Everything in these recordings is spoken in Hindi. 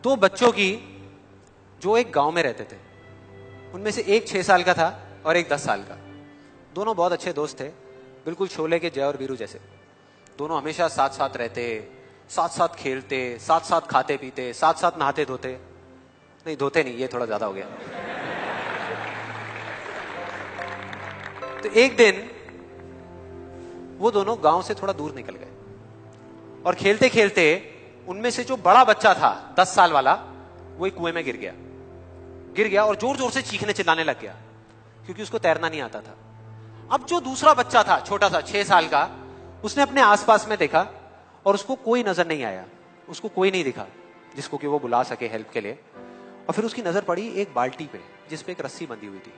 दो बच्चों की जो एक गांव में रहते थे, उनमें से एक 6 साल का था और एक 10 साल का। दोनों बहुत अच्छे दोस्त थे, बिल्कुल शोले के जय और वीरू जैसे। दोनों हमेशा साथ साथ रहते, साथ साथ खेलते, साथ साथ खाते पीते, साथ साथ नहाते धोते। नहीं धोते नहीं, ये थोड़ा ज्यादा हो गया। तो एक दिन वो दोनों गांव से थोड़ा दूर निकल गए और खेलते खेलते उनमें से जो बड़ा बच्चा था 10 साल वाला, वो एक कुएं में गिर गया और जोर जोर से चीखने चिल्लाने लग गया, क्योंकि उसको तैरना नहीं आता था। अब जो दूसरा बच्चा था छोटा सा 6 साल का, उसने अपने आसपास में देखा और उसको कोई नजर नहीं आया, उसको कोई नहीं दिखा जिसको कि वो बुला सके हेल्प के लिए। और फिर उसकी नजर पड़ी एक बाल्टी पे जिसपे एक रस्सी बंधी हुई थी।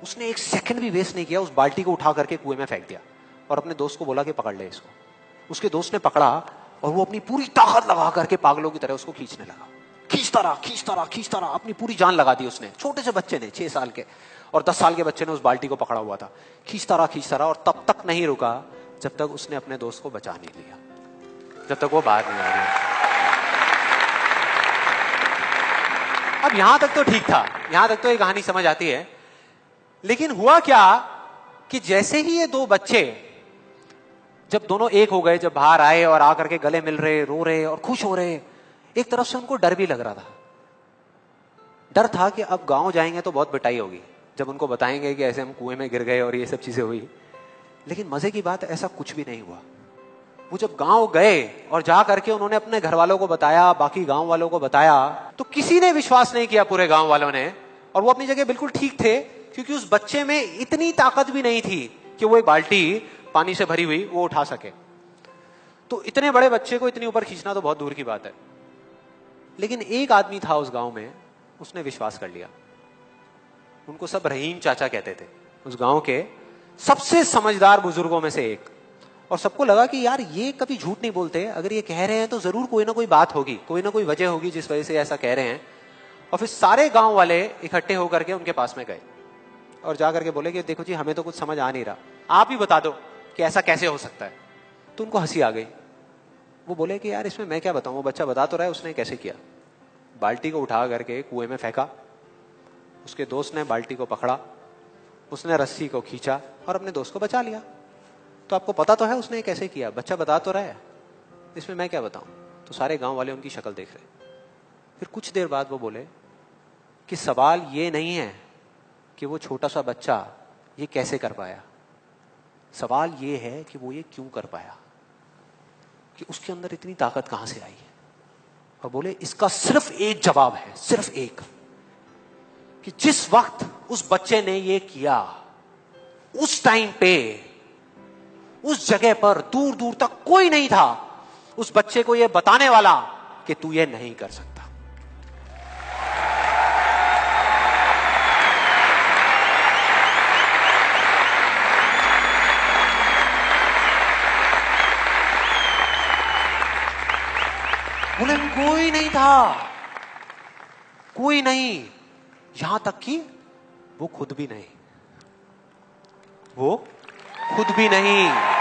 उसने एक सेकंड भी वेस्ट नहीं किया, उस बाल्टी को उठा करके कुएं में फेंक दिया और अपने दोस्त को बोला कि पकड़ ले इसको। उसके दोस्त ने पकड़ा और वो अपनी पूरी ताकत लगा करके पागलों की तरह उसको खींचने लगा। खींचता रहा, अपनी पूरी जान लगा दी उसने। छोटे से बच्चे ने, 6 साल के और 10 साल के बच्चे ने उस बाल्टी को पकड़ा हुआ था। खींचता रहा और तब तक नहीं रुका जब तक उसने अपने दोस्त को बचा नहीं लिया, जब तक वो बाहर नहीं आ गया। अब यहां तक तो ठीक था, यहां तक तो ये कहानी समझ आती है। लेकिन हुआ क्या कि जैसे ही ये दो बच्चे, जब दोनों एक हो गए, जब बाहर आए और आकर के गले मिल रहे, रो रहे और खुश हो रहे, एक तरफ से उनको डर भी लग रहा था। डर था कि अब गांव जाएंगे तो बहुत पिटाई होगी जब उनको बताएंगे कि ऐसे हम कुएं में गिर गए और ये सब चीजें हुई। लेकिन मजे की बात, ऐसा कुछ भी नहीं हुआ। वो जब गांव गए और जा करके उन्होंने अपने घर वालों को बताया, बाकी गांव वालों को बताया, तो किसी ने विश्वास नहीं किया, पूरे गांव वालों ने। और वो अपनी जगह बिल्कुल ठीक थे, क्योंकि उस बच्चे में इतनी ताकत भी नहीं थी कि वो एक बाल्टी पानी से भरी हुई वो उठा सके। तो इतने बड़े बच्चे को इतनी ऊपर खींचना तो बहुत दूर की बात है। लेकिन एक आदमी था उस गांव में, उसने विश्वास कर लिया। उनको सब रहीम चाचा कहते थे, उस गांव के सबसे समझदार बुजुर्गों में से एक। और सबको लगा कि यार ये कभी झूठ नहीं बोलते, अगर ये कह रहे हैं तो जरूर कोई ना कोई बात होगी, कोई ना कोई वजह होगी जिस वजह से ऐसा कह रहे हैं। और फिर सारे गांव वाले इकट्ठे होकर के उनके पास में गए और जाकर के बोले कि देखो जी, हमें तो कुछ समझ आ नहीं रहा, आप ही बता दो कि ऐसा कैसे हो सकता है। तो उनको हंसी आ गई। वो बोले कि यार इसमें मैं क्या बताऊं, वो बच्चा बता तो रहा है उसने कैसे किया। बाल्टी को उठा करके कुएं में फेंका, उसके दोस्त ने बाल्टी को पकड़ा, उसने रस्सी को खींचा और अपने दोस्त को बचा लिया। तो आपको पता तो है उसने कैसे किया, बच्चा बता तो रहा है, इसमें मैं क्या बताऊं। तो सारे गांव वाले उनकी शक्ल देख रहे। फिर कुछ देर बाद वो बोले कि सवाल ये नहीं है कि वो छोटा सा बच्चा ये कैसे कर पाया, सवाल ये है कि वो ये क्यों कर पाया, कि उसके अंदर इतनी ताकत कहां से आई है। और बोले इसका सिर्फ एक जवाब है, सिर्फ एक, कि जिस वक्त उस बच्चे ने ये किया, उस टाइम पे उस जगह पर दूर दूर तक कोई नहीं था उस बच्चे को ये बताने वाला कि तू ये नहीं कर सकता। बोले कोई नहीं था, कोई नहीं, यहां तक कि वो खुद भी नहीं, वो खुद भी नहीं।